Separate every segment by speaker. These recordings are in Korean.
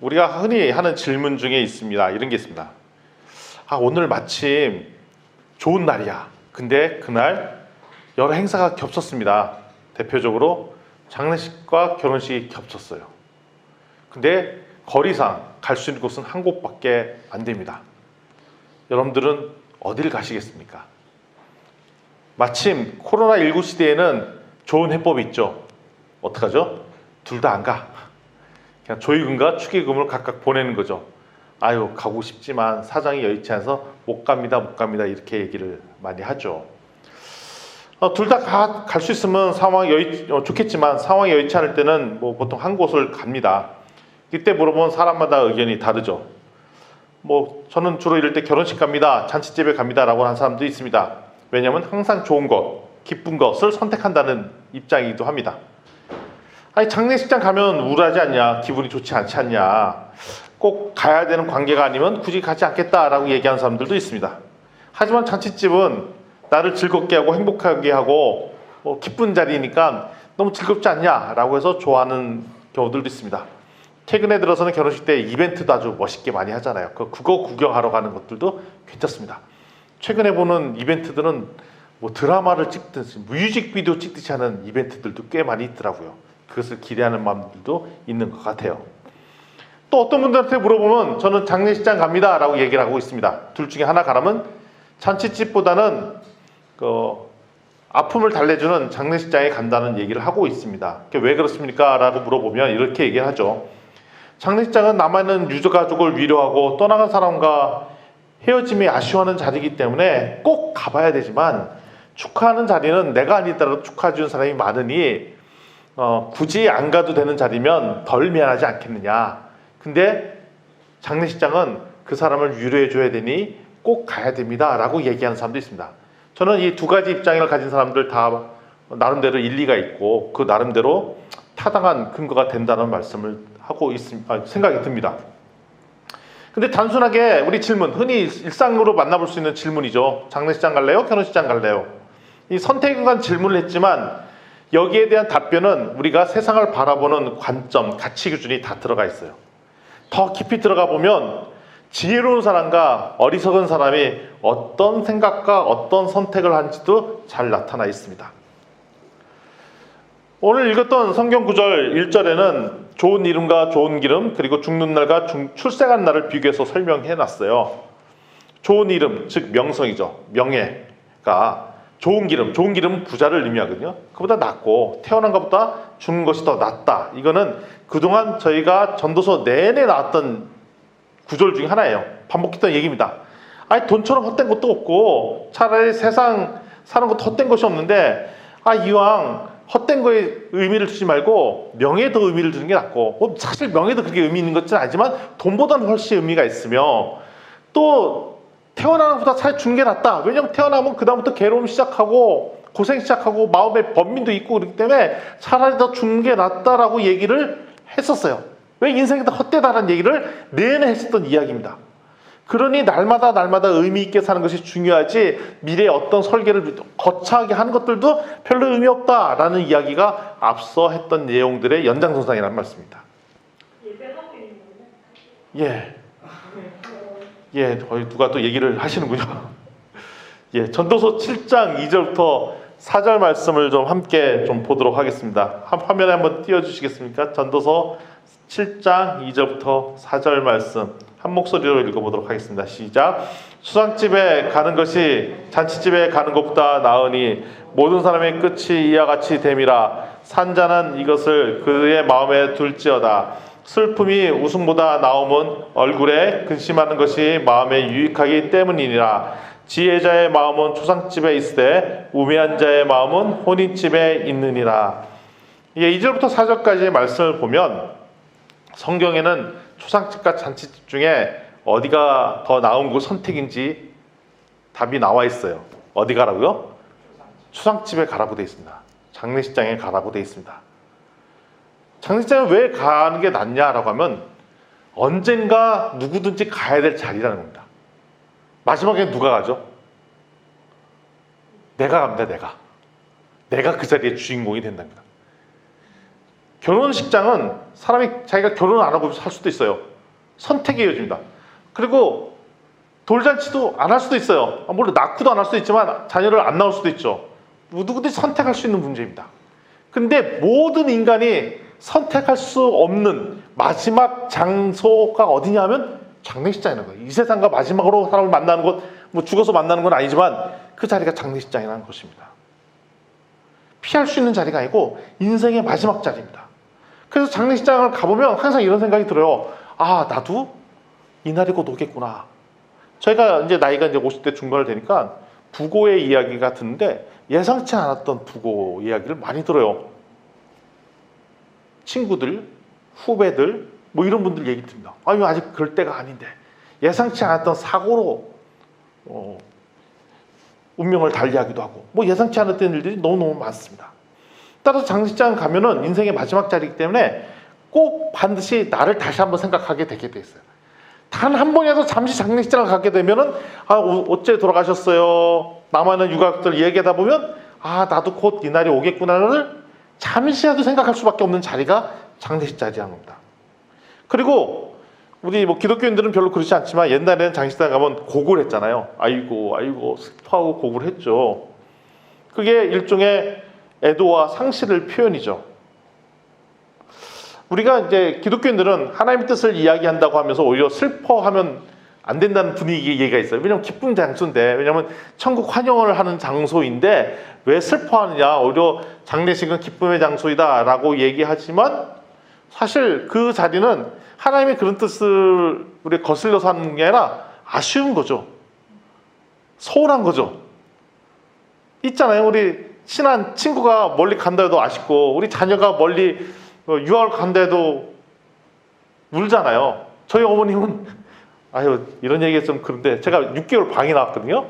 Speaker 1: 우리가 흔히 하는 질문 중에 있습니다. 이런 게 있습니다. 오늘 마침 좋은 날이야. 근데 그날 여러 행사가 겹쳤습니다. 대표적으로 장례식과 결혼식이 겹쳤어요. 근데 거리상 갈 수 있는 곳은 한 곳밖에 안 됩니다. 여러분들은 어딜 가시겠습니까? 마침 코로나19 시대에는 좋은 해법이 있죠. 어떡하죠? 둘 다 안 가. 그냥 조의금과 축의금을 각각 보내는 거죠. 아유, 가고 싶지만 사정이 여의치 않아서 못 갑니다 이렇게 얘기를 많이 하죠. 둘 다 갈 수 있으면 상황이 좋겠지만 상황이 여의치 않을 때는 보통 한 곳을 갑니다. 이때 물어보면 사람마다 의견이 다르죠. 저는 주로 이럴 때 결혼식 갑니다, 잔치집에 갑니다 라고 하는 사람도 있습니다. 왜냐하면 항상 좋은 것, 기쁜 것을 선택한다는 입장이기도 합니다. 장례식장 가면 우울하지 않냐, 기분이 좋지 않지 않냐, 꼭 가야 되는 관계가 아니면 굳이 가지 않겠다라고 얘기하는 사람들도 있습니다. 하지만 잔치집은 나를 즐겁게 하고 행복하게 하고 기쁜 자리니까 너무 즐겁지 않냐라고 해서 좋아하는 경우들도 있습니다. 최근에 들어서는 결혼식 때 이벤트도 아주 멋있게 많이 하잖아요. 그거 구경하러 가는 것들도 괜찮습니다. 최근에 보는 이벤트들은 드라마를 찍듯이 뮤직비디오 찍듯이 하는 이벤트들도 꽤 많이 있더라고요. 그것을 기대하는 마음들도 있는 것 같아요. 또 어떤 분들한테 물어보면 저는 장례식장 갑니다 라고 얘기를 하고 있습니다. 둘 중에 하나 가라면 잔치집보다는 아픔을 달래주는 장례식장에 간다는 얘기를 하고 있습니다. 왜 그렇습니까? 라고 물어보면 이렇게 얘기를 하죠. 장례식장은 남아있는 유가족을 위로하고 떠나간 사람과 헤어짐이 아쉬워하는 자리이기 때문에 꼭 가봐야 되지만 축하하는 자리는 내가 아니더라도 축하해주는 사람이 많으니 굳이 안 가도 되는 자리면 덜 미안하지 않겠느냐. 근데 장례식장은 그 사람을 위로해줘야 되니 꼭 가야 됩니다 라고 얘기하는 사람도 있습니다. 저는 이 두 가지 입장을 가진 사람들 다 나름대로 일리가 있고 그 나름대로 타당한 근거가 된다는 말씀을 하고 생각이 듭니다. 근데 단순하게 우리 질문, 흔히 일상으로 만나볼 수 있는 질문이죠. 장례식장 갈래요? 결혼식장 갈래요? 이 선택에 관한 질문을 했지만 여기에 대한 답변은 우리가 세상을 바라보는 관점, 가치 기준이 다 들어가 있어요. 더 깊이 들어가 보면 지혜로운 사람과 어리석은 사람이 어떤 생각과 어떤 선택을 하는지도 잘 나타나 있습니다. 오늘 읽었던 성경 구절 1절에는 좋은 이름과 좋은 기름, 그리고 죽는 날과 출생한 날을 비교해서 설명해 놨어요. 좋은 이름, 즉 명성이죠. 명예가 좋은 기름은 부자를 의미하거든요. 그보다 낫고 태어난 것보다 죽는 것이 더 낫다. 이거는 그동안 저희가 전도서 내내 나왔던 구절 중에 하나예요. 반복했던 얘기입니다. 돈처럼 헛된 것도 없고 차라리 세상 사는 것도 헛된 것이 없는데 이왕 헛된 거에 의미를 두지 말고 명예에 더 의미를 두는 게 낫고, 사실 명예도 그렇게 의미 있는 것은 아니지만 돈보다는 훨씬 의미가 있으며, 또 태어나는 것보다 차라리 죽는 게 낫다. 왜냐면 태어나면 그 다음부터 괴로움 시작하고 고생 시작하고 마음의 번민도 있고 그렇기 때문에 차라리 더 죽는 게 낫다라고 얘기를 했었어요. 왜 인생이 다 헛되다라는 얘기를 내내 했었던 이야기입니다. 그러니 날마다 의미 있게 사는 것이 중요하지 미래에 어떤 설계를 거창하게 하는 것들도 별로 의미 없다라는 이야기가 앞서 했던 내용들의 연장선상이라는 말씀입니다. 누가 또 얘기를 하시는군요. 전도서 7장 2절부터 4절 말씀을 좀 함께 좀 보도록 하겠습니다. 화면에 한번 띄워주시겠습니까? 전도서 7장 2절부터 4절 말씀 한 목소리로 읽어보도록 하겠습니다. 시작. 수상집에 가는 것이 잔치집에 가는 것보다 나으니 모든 사람의 끝이 이와 같이 됨이라. 산자는 이것을 그의 마음에 둘지어다. 슬픔이 웃음보다 나음은 얼굴에 근심하는 것이 마음에 유익하기 때문이니라. 지혜자의 마음은 초상집에 있으되 우매한 자의 마음은 혼인집에 있느니라. 2절부터 4절까지의 말씀을 보면 성경에는 초상집과 잔치집 중에 어디가 더 나은 곳 선택인지 답이 나와 있어요. 어디 가라고요? 초상집에 가라고 되어 있습니다. 장례식장에 가라고 되어 있습니다. 장례식장에 왜 가는 게 낫냐라고 하면 언젠가 누구든지 가야 될 자리라는 겁니다. 마지막에 누가 가죠? 내가 갑니다. 내가 그 자리의 주인공이 된답니다. 결혼식장은 사람이 자기가 결혼 안 하고 살 수도 있어요. 선택의 여지입니다. 그리고 돌잔치도 안 할 수도 있어요. 물론 낳고도 안 할 수도 있지만 자녀를 안 낳을 수도 있죠. 누구든지 선택할 수 있는 문제입니다. 근데 모든 인간이 선택할 수 없는 마지막 장소가 어디냐면 장례식장이라는 거예요. 이 세상과 마지막으로 사람을 만나는 곳, 뭐 죽어서 만나는 건 아니지만 그 자리가 장례식장이라는 것입니다. 피할 수 있는 자리가 아니고 인생의 마지막 자리입니다. 그래서 장례식장을 가보면 항상 이런 생각이 들어요. 아, 나도 이 날이 곧 오겠구나. 저희가 이제 나이가 이제 50대 중반을 되니까 부고의 이야기가 듣는데 예상치 않았던 부고 이야기를 많이 들어요. 친구들, 후배들, 뭐 이런 분들 얘기 듭니다. 아유, 아직 그럴 때가 아닌데. 예상치 않았던 사고로 운명을 달리하기도 하고, 뭐 예상치 않았던 일들이 너무너무 많습니다. 따라서 장례식장 가면은 인생의 마지막 자리이기 때문에 꼭 반드시 나를 다시 한번 생각하게 되게 돼 있어요. 단 한 번이라도 잠시 장례식장을 가게 되면은 아, 어째 돌아가셨어요? 남아있는 유가족들 얘기하다 보면 아, 나도 곧 이 날이 오겠구나를 잠시라도 생각할 수밖에 없는 자리가 장례식 자리라는 겁니다. 그리고 우리 뭐 기독교인들은 별로 그렇지 않지만 옛날에는 장례식장 가면 곡을 했잖아요. 아이고 슬퍼하고 곡을 했죠. 그게 일종의 애도와 상실의 표현이죠. 우리가 이제 기독교인들은 하나님의 뜻을 이야기한다고 하면서 오히려 슬퍼하면 안 된다는 분위기 얘기가 있어요. 왜냐하면 기쁨 장소인데, 왜냐하면 천국 환영을 하는 장소인데 왜 슬퍼하느냐, 오히려 장례식은 기쁨의 장소이다라고 얘기하지만 사실 그 자리는 하나님의 그런 뜻을 우리 거슬려서 하는 게 아니라 아쉬운 거죠. 서운한 거죠. 있잖아요. 우리 친한 친구가 멀리 간다 해도 아쉽고, 우리 자녀가 멀리 유학을 간다 해도 울잖아요. 저희 어머님은 아유, 이런 얘기가 좀 그런데 제가 6개월 방이 나왔거든요.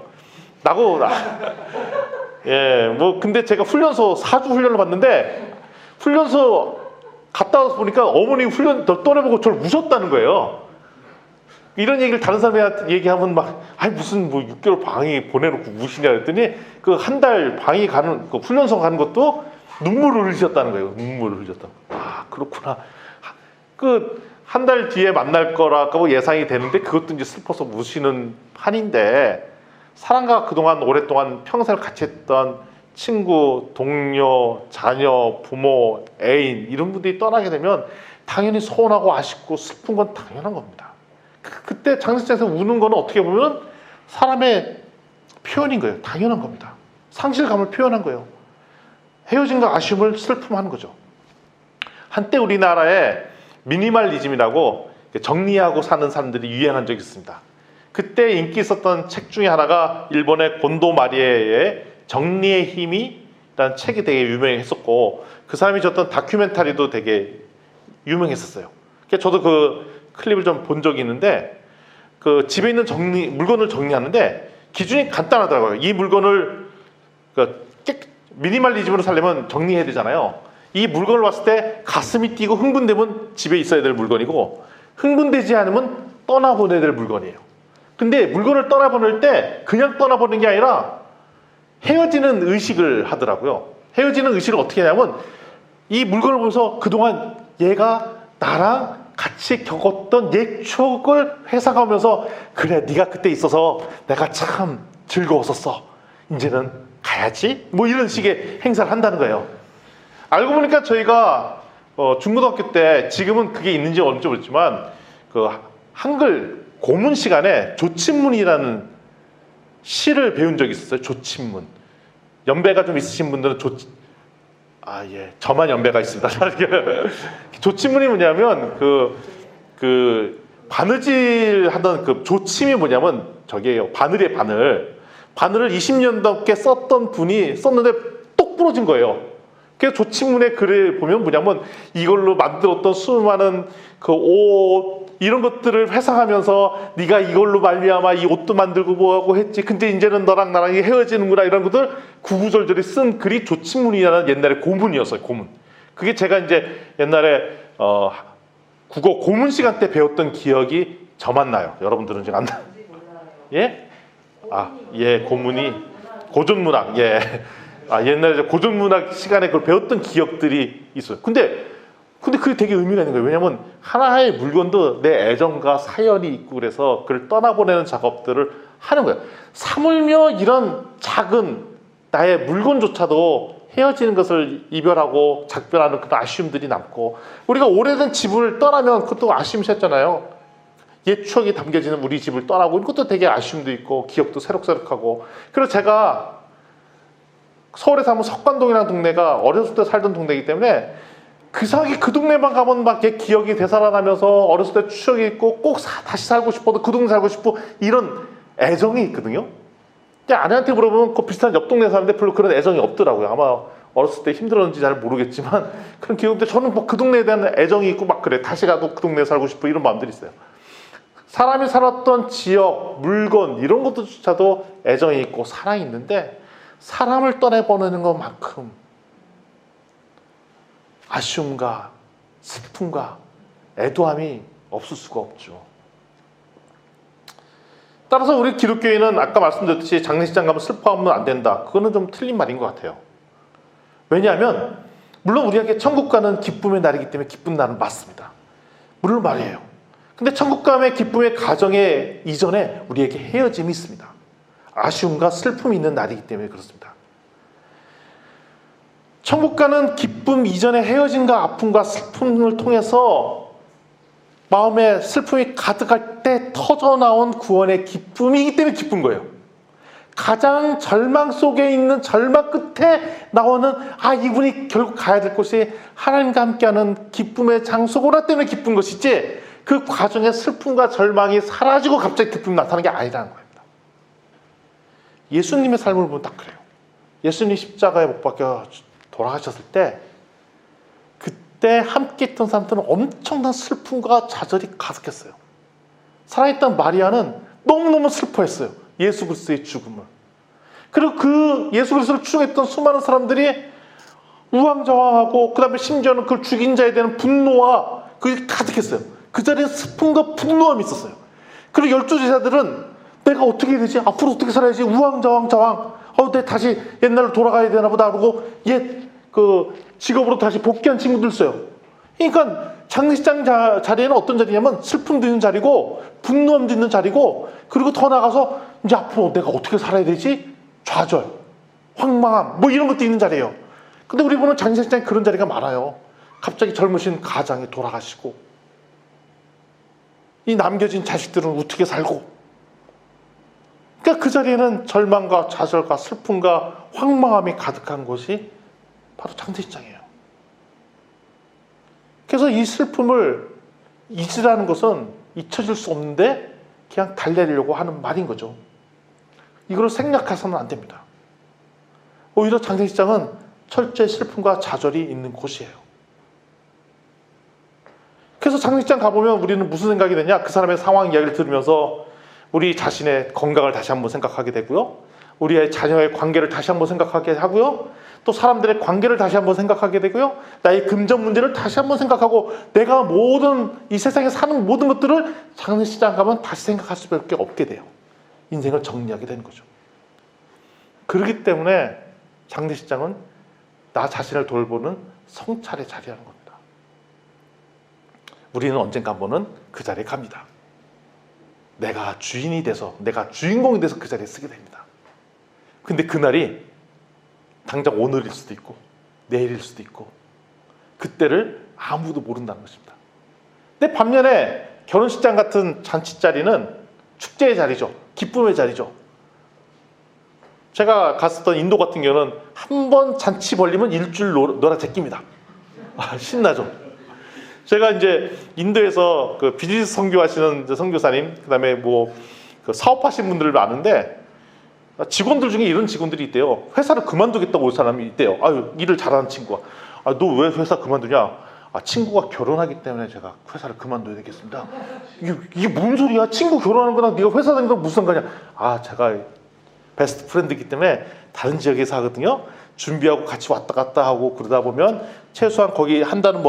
Speaker 1: 예, 뭐 근데 제가 훈련소 4주 훈련을 받는데 훈련소 갔다 와서 보니까 어머니 훈련 떠나보고 저를 우셨다는 거예요. 이런 얘기를 다른 사람한테 얘기하면 막 아니 무슨 뭐 6개월 방이 보내놓고 우시냐 그랬더니 그 한 달 방이 가는 그 훈련소 가는 것도 눈물을 흘리셨다는 거예요. 눈물을 흘리셨다. 아, 그렇구나. 그 한 달 뒤에 만날 거라고 예상이 되는데 그것도 이제 슬퍼서 우시는 판인데, 사람과 그동안 오랫동안 평생을 같이 했던 친구, 동료, 자녀, 부모, 애인 이런 분들이 떠나게 되면 당연히 서운하고 아쉽고 슬픈 건 당연한 겁니다. 그때 장례식장에서 우는 거는 어떻게 보면 사람의 표현인 거예요. 당연한 겁니다. 상실감을 표현한 거예요. 헤어짐과 아쉬움을 슬픔하는 거죠. 한때 우리나라에 미니멀리즘이라고 정리하고 사는 사람들이 유행한 적이 있습니다. 그때 인기 있었던 책 중에 하나가 일본의 곤도 마리에의 정리의 힘이라는 책이 되게 유명했었고, 그 사람이 줬던 다큐멘터리도 되게 유명했었어요. 그래서 저도 그 클립을 좀 본 적이 있는데, 그 집에 있는 물건을 정리하는데 기준이 간단하더라고요. 이 물건을 미니멀리즘으로 살려면 정리해야 되잖아요. 이 물건을 봤을 때 가슴이 뛰고 흥분되면 집에 있어야 될 물건이고, 흥분되지 않으면 떠나보내야 될 물건이에요. 근데 물건을 떠나보낼 때 그냥 떠나보내는 게 아니라 헤어지는 의식을 하더라고요. 헤어지는 의식을 어떻게 하냐면 이 물건을 보면서 그동안 얘가 나랑 같이 겪었던 옛 추억을 회상하면서 그래, 네가 그때 있어서 내가 참 즐거웠었어. 이제는 가야지. 뭐 이런 식의 행사를 한다는 거예요. 알고 보니까 저희가 중고등학교 때, 지금은 그게 있는지 언제 모르지만 그 한글 고문 시간에 조친문이라는 시를 배운 적이 있었어요. 조친문. 연배가 좀 있으신 분들은 저만 연배가 있습니다. 조친문이 뭐냐면 그 바느질 하던 그 조침이 뭐냐면 저게요. 바늘의 바늘을 20년 넘게 썼던 분이 썼는데 똑 부러진 거예요. 그래서 조친문의 글을 보면 뭐냐면 이걸로 만들었던 수많은 그 옷 이런 것들을 회상하면서 네가 이걸로 말미암아 이 옷도 만들고 뭐하고 했지. 근데 이제는 너랑 나랑 헤어지는구나. 이런 것들 구구절절히 쓴 글이 조친문이라는 옛날에 고문이었어요. 고문. 그게 제가 이제 옛날에 국어 고문 시간 때 배웠던 기억이 저만 나요. 여러분들은 지금 안 나요? 예? 고문이 고전문학. 예. 옛날에 고전문학 시간에 그걸 배웠던 기억들이 있어요. 근데 근데 그게 되게 의미가 있는 거예요. 왜냐면 하나의 물건도 내 애정과 사연이 있고 그래서 그를 떠나보내는 작업들을 하는 거예요. 사물며 이런 작은 나의 물건조차도 헤어지는 것을 이별하고 작별하는 그런 아쉬움들이 남고, 우리가 오래된 집을 떠나면 그것도 아쉬움이 셨잖아요. 옛 추억이 담겨지는 우리 집을 떠나고 이것도 되게 아쉬움도 있고 기억도 새록새록하고. 그래서 제가 서울에 사면 석관동이라는 동네가 어렸을 때 살던 동네이기 때문에 그상하게 그 동네만 가면 막 기억이 되살아나면서 어렸을 때 추억이 있고 꼭 다시 살고 싶어도 그 동네 살고 싶고 이런 애정이 있거든요. 근데 아내한테 물어보면 그 비슷한 옆 동네 사는데 별로 그런 애정이 없더라고요. 아마 어렸을 때 힘들었는지 잘 모르겠지만 그런 기억인데 저는 뭐 그 동네에 대한 애정이 있고 막 그래. 다시 가도 그 동네에 살고 싶고 이런 마음들이 있어요. 사람이 살았던 지역, 물건 이런 것조차도 애정이 있고 사랑이 있는데 사람을 떠내보내는 것만큼 아쉬움과 슬픔과 애도함이 없을 수가 없죠. 따라서 우리 기독교인은 아까 말씀드렸듯이 장례식장 가면 슬퍼하면 안 된다. 그거는 좀 틀린 말인 것 같아요. 왜냐하면 물론 우리에게 천국 가는 기쁨의 날이기 때문에 기쁜 날은 맞습니다. 물론 말이에요. 근데 천국 가면 기쁨의 가정의 이전에 우리에게 헤어짐이 있습니다. 아쉬움과 슬픔이 있는 날이기 때문에 그렇습니다. 천국 가는 기쁨 이전에 헤어짐과 아픔과 슬픔을 통해서 마음에 슬픔이 가득할 때 터져나온 구원의 기쁨이기 때문에 기쁜 거예요. 가장 절망 속에 있는 절망 끝에 나오는 이분이 결국 가야 될 곳이 하나님과 함께하는 기쁨의 장소구나 때문에 기쁜 것이지 그 과정의 슬픔과 절망이 사라지고 갑자기 기쁨이 나타나는 게 아니라는 겁니다. 예수님의 삶을 보면 딱 그래요. 예수님이 십자가에 못 박혀 돌아가셨을 때 그때 함께 있던 사람들은 엄청난 슬픔과 좌절이 가득했어요. 살아있던 마리아는 너무너무 슬퍼했어요. 예수 그리스도의 죽음을. 그리고 그 예수 그리스도를 추종했던 수많은 사람들이 우왕좌왕하고 그 다음에 심지어는 그걸 죽인 자에 대한 분노와 그게 가득했어요. 그 자리에 슬픔과 분노함이 있었어요. 그리고 12 제자들은 내가 어떻게 해야 되지? 앞으로 어떻게 살아야지? 우왕좌왕. 내가 다시 옛날로 돌아가야 되나 보다. 그러고 옛 그 직업으로 다시 복귀한 친구들 있어요. 그러니까 장례식장 자리에는 어떤 자리냐면 슬픔도 있는 자리고 분노함도 있는 자리고, 그리고 더 나가서 이제 앞으로 내가 어떻게 살아야 되지? 좌절, 황망함 뭐 이런 것도 있는 자리예요. 근데 우리 보는 장례식장에 그런 자리가 많아요. 갑자기 젊으신 가장이 돌아가시고 이 남겨진 자식들은 어떻게 살고, 그러니까 그 자리에는 절망과 좌절과 슬픔과 황망함이 가득한 곳이 바로 장례식장이에요. 그래서 이 슬픔을 잊으라는 것은 잊혀질 수 없는데 그냥 달래려고 하는 말인 거죠. 이걸 생략해서는 안 됩니다. 오히려 장례식장은 철저히 슬픔과 좌절이 있는 곳이에요. 그래서 장례식장 가보면 우리는 무슨 생각이 되냐? 그 사람의 상황 이야기를 들으면서 우리 자신의 건강을 다시 한번 생각하게 되고요. 우리의 자녀의 관계를 다시 한번 생각하게 하고요. 또 사람들의 관계를 다시 한번 생각하게 되고요. 나의 금전 문제를 다시 한번 생각하고 내가 모든 이 세상에 사는 모든 것들을 장례식장 가면 다시 생각할 수밖에 없게 돼요. 인생을 정리하게 되는 거죠. 그렇기 때문에 장례식장은 나 자신을 돌보는 성찰의 자리라는 겁니다. 우리는 언젠가 한 번은 그 자리에 갑니다. 내가 주인이 돼서, 내가 주인공이 돼서 그 자리에 쓰게 됩니다. 근데 그날이 당장 오늘일 수도 있고 내일일 수도 있고 그때를 아무도 모른다는 것입니다. 근데 반면에 결혼식장 같은 잔치 자리는 축제의 자리죠. 기쁨의 자리죠. 제가 갔었던 인도 같은 경우는 한 번 잔치 벌리면 일주일 놀아 제낍니다. 신나죠. 제가 이제 인도에서 그 비즈니스 선교하시는 선교사님, 그다음에 뭐 그 사업하시는 분들을 아는데 직원들 중에 이런 직원들이 있대요. 회사를 그만두겠다고 올 사람이 있대요. 일을 잘하는 친구가. 너 왜 회사 그만두냐? 친구가 결혼하기 때문에 제가 회사를 그만둬야 되겠습니다. 이게 뭔 소리야? 친구 결혼하는 거랑 네가 회사 다니는 건 무슨 상관이야? 제가 베스트 프렌드이기 때문에 다른 지역에서 하거든요. 준비하고 같이 왔다 갔다 하고 그러다 보면 최소한 거기 한 달은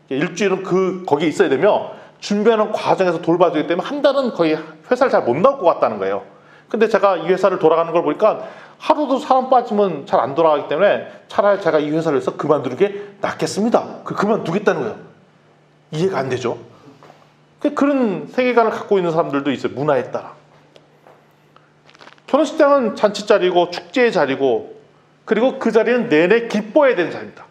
Speaker 1: 일주일은 거기에 있어야 되며 준비하는 과정에서 돌봐주기 때문에 한 달은 거의 회사를 잘 못 나올 것 같다는 거예요. 근데 제가 이 회사를 돌아가는 걸 보니까 하루도 사람 빠지면 잘 안 돌아가기 때문에 차라리 제가 이 회사를 해서 그만두는 게 낫겠습니다. 그만두겠다는 거예요. 이해가 안 되죠. 그런 세계관을 갖고 있는 사람들도 있어요. 문화에 따라. 결혼식장은 잔치 자리고 축제의 자리고, 그리고 그 자리는 내내 기뻐해야 되는 자리입니다.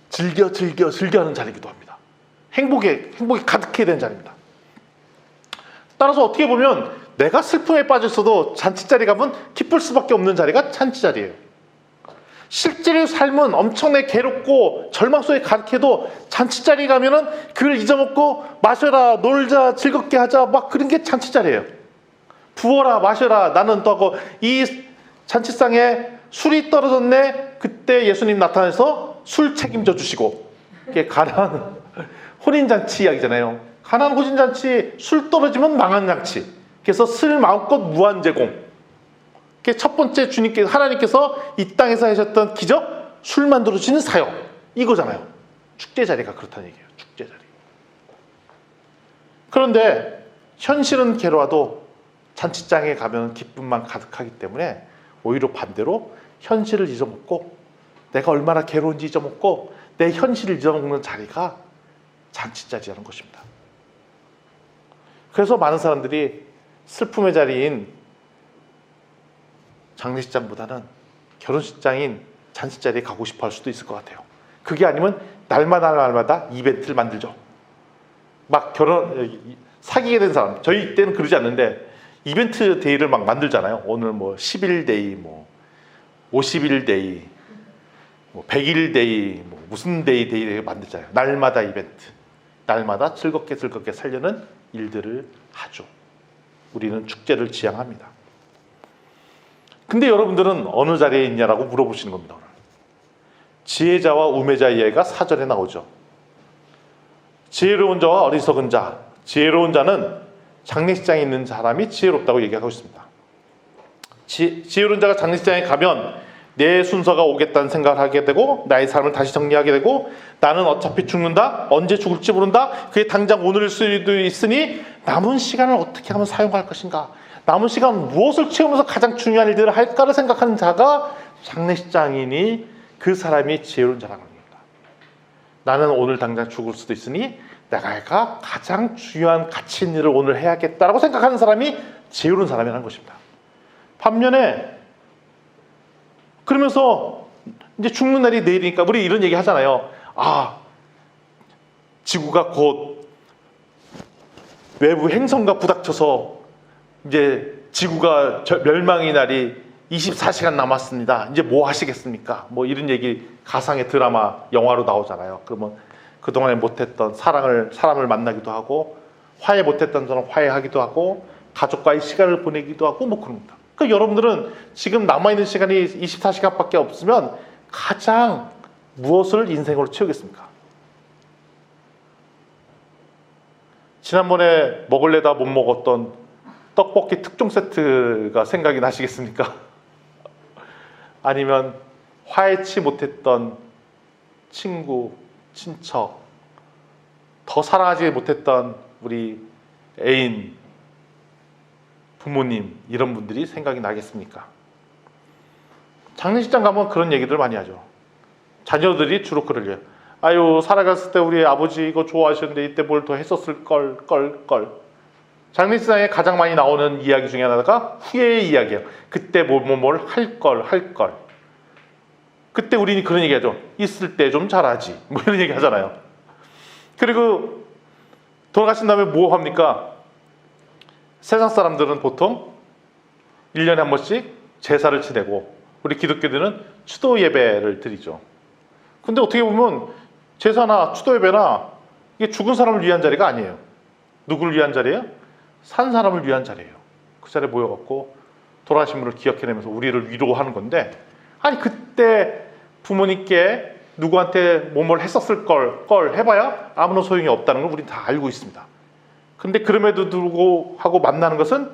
Speaker 1: 즐겨 하는 자리이기도 합니다. 행복이 가득해야 되는 자리입니다. 따라서 어떻게 보면 내가 슬픔에 빠졌어도 잔치 자리 가면 기쁠 수밖에 없는 자리가 잔치 자리예요. 실제로 삶은 엄청나게 괴롭고 절망 속에 가득해도 잔치 자리 가면은 그걸 잊어먹고 마셔라, 놀자, 즐겁게 하자, 막 그런 게 잔치 자리예요. 부어라, 마셔라, 나는 또 하고, 이 잔치상에 술이 떨어졌네. 그때 예수님 나타나서 술 책임져 주시고, 이게 가나안 혼인잔치 이야기잖아요. 가나안 혼인잔치, 술 떨어지면 망한 잔치. 그래서 술 마음껏 무한 제공. 그게 첫 번째 하나님께서 이 땅에서 하셨던 기적, 술 만들어주시는 사역, 이거잖아요. 축제 자리가 그렇다는 얘기예요. 축제 자리. 그런데 현실은 괴로워도 잔치장에 가면 기쁨만 가득하기 때문에 오히려 반대로 현실을 잊어먹고, 내가 얼마나 괴로운지 잊어먹고 내 현실을 잊어먹는 자리가 잔치자리라는 것입니다. 그래서 많은 사람들이 슬픔의 자리인 장례식장보다는 결혼식장인 잔치자리에 가고 싶어 할 수도 있을 것 같아요. 그게 아니면 날마다 이벤트를 만들죠. 막 사귀게 된 사람, 저희 때는 그러지 않는데 이벤트 데이를 막 만들잖아요. 오늘 뭐 10일 데이, 뭐 50일 데이, 뭐 100일 데이, 뭐 무슨 데이 만들잖아요. 날마다 이벤트, 날마다 즐겁게 살려는 일들을 하죠. 우리는 축제를 지향합니다. 근데 여러분들은 어느 자리에 있냐라고 물어보시는 겁니다. 오늘. 지혜자와 우매자 이야기가 4절에 나오죠. 지혜로운 자와 어리석은 자. 지혜로운 자는 장례식장에 있는 사람이 지혜롭다고 얘기하고 있습니다. 지혜로운 자가 장례식장에 가면 내 순서가 오겠다는 생각을 하게 되고, 나의 삶을 다시 정리하게 되고, 나는 어차피 죽는다, 언제 죽을지 모른다, 그게 당장 오늘일 수도 있으니 남은 시간을 어떻게 하면 사용할 것인가, 남은 시간 무엇을 채우면서 가장 중요한 일들을 할까를 생각하는 자가 장례식장이니 그 사람이 지혜로운 자라는 겁니다. 나는 오늘 당장 죽을 수도 있으니 내가 가장 중요한 가치 있는 일을 오늘 해야겠다라고 생각하는 사람이 지혜로운 사람이라는 것입니다. 반면에 그러면서 이제 죽는 날이 내일이니까 우리 이런 얘기 하잖아요. 지구가 곧 외부 행성과 부닥쳐서 이제 지구가 멸망의 날이 24시간 남았습니다. 이제 뭐 하시겠습니까? 뭐 이런 얘기 가상의 드라마, 영화로 나오잖아요. 그러면 그동안에 못했던 사람을 만나기도 하고, 화해 못했던 사람 화해하기도 하고, 가족과의 시간을 보내기도 하고, 뭐 그런 겁니다. 그러니까 여러분들은 지금 남아있는 시간이 24시간밖에 없으면 가장 무엇을 인생으로 채우겠습니까? 지난번에 먹을래다 못 먹었던 떡볶이 특종 세트가 생각이 나시겠습니까? 아니면 화해치 못했던 친구, 친척, 더 사랑하지 못했던 우리 애인, 부모님, 이런 분들이 생각이 나겠습니까? 장례식장 가면 그런 얘기들 많이 하죠. 자녀들이 주로 그러려요. 아유, 살아갔을 때 우리 아버지 이거 좋아하셨는데 이때 뭘 더 했었을 걸. 장례식장에 가장 많이 나오는 이야기 중에 하나가 후회의 이야기예요. 그때 뭘 할 걸. 그때 우리는 그런 얘기 하죠. 있을 때 좀 잘하지. 뭐 이런 얘기 하잖아요. 그리고 돌아가신 다음에 뭐 합니까? 세상 사람들은 보통 1년에 한 번씩 제사를 지내고, 우리 기독교들은 추도 예배를 드리죠. 근데 어떻게 보면 제사나 추도 예배나 이게 죽은 사람을 위한 자리가 아니에요. 누구를 위한 자리예요? 산 사람을 위한 자리예요. 그 자리에 모여갖고 돌아가신 분을 기억해내면서 우리를 위로하는 건데, 아니 그때 부모님께 누구한테 뭘 했었을 걸 해봐야 아무런 소용이 없다는 걸 우리는 다 알고 있습니다. 근데 그럼에도 불구하고 만나는 것은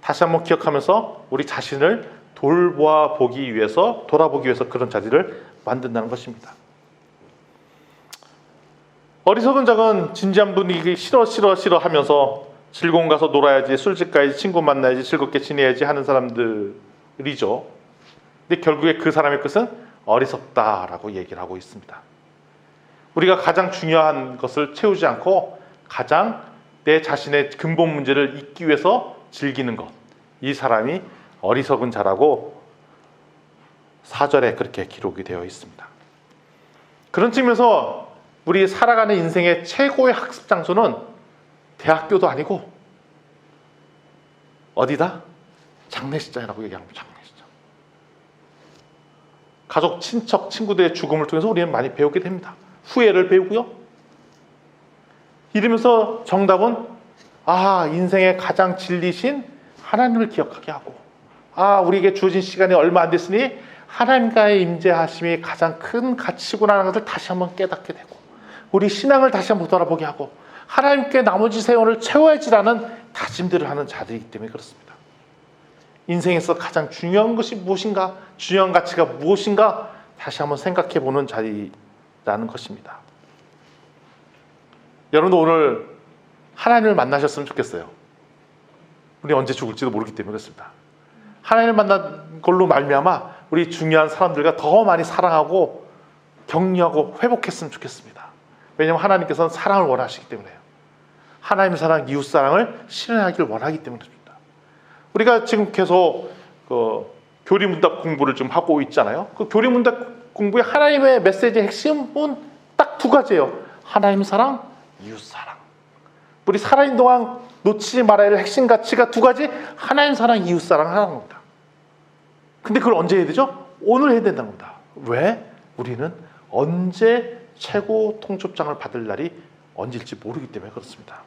Speaker 1: 다시 한번 기억하면서 우리 자신을 돌아보기 위해서 그런 자리를 만든다는 것입니다. 어리석은 자는 진지한 분위기 싫어 하면서 즐거운 가서 놀아야지, 술집 가야지, 친구 만나야지, 즐겁게 지내야지 하는 사람들이죠. 근데 결국에 그 사람의 끝은 어리석다라고 얘기를 하고 있습니다. 우리가 가장 중요한 것을 채우지 않고 가장 내 자신의 근본 문제를 잊기 위해서 즐기는 것, 이 사람이 어리석은 자라고 4절에 그렇게 기록이 되어 있습니다. 그런 측면에서 우리 살아가는 인생의 최고의 학습 장소는 대학교도 아니고 어디다? 장례식장이라고 얘기하는 거예요. 장례식장. 가족, 친척, 친구들의 죽음을 통해서 우리는 많이 배우게 됩니다. 후회를 배우고요. 이러면서 정답은 인생의 가장 진리신 하나님을 기억하게 하고, 우리에게 주어진 시간이 얼마 안 됐으니 하나님과의 임재하심이 가장 큰 가치구나 하는 것을 다시 한번 깨닫게 되고, 우리 신앙을 다시 한번 돌아보게 하고, 하나님께 나머지 세월을 채워야지라는 다짐들을 하는 자들이기 때문에 그렇습니다. 인생에서 가장 중요한 것이 무엇인가, 중요한 가치가 무엇인가 다시 한번 생각해 보는 자리라는 것입니다. 여러분도 오늘 하나님을 만나셨으면 좋겠어요. 우리 언제 죽을지도 모르기 때문에 그렇습니다. 하나님을 만난 걸로 말미암아 우리 중요한 사람들과 더 많이 사랑하고 격려하고 회복했으면 좋겠습니다. 왜냐하면 하나님께서는 사랑을 원하시기 때문에요. 하나님의 사랑, 이웃 사랑을 실현하기를 원하기 때문입니다. 우리가 지금 계속 교리문답 공부를 좀 하고 있잖아요. 그 교리문답 공부의 하나님의 메시지의 핵심은 딱 두 가지예요. 하나님 사랑, 이웃 사랑. 우리 살아있는 동안 놓치지 말아야 할 핵심 가치가 두 가지, 하나님 사랑, 이웃 사랑 하는 겁니다. 근데 그걸 언제 해야 되죠? 오늘 해야 된다는 겁니다. 왜? 우리는 언제 최고 통첩장을 받을 날이 언제일지 모르기 때문에 그렇습니다.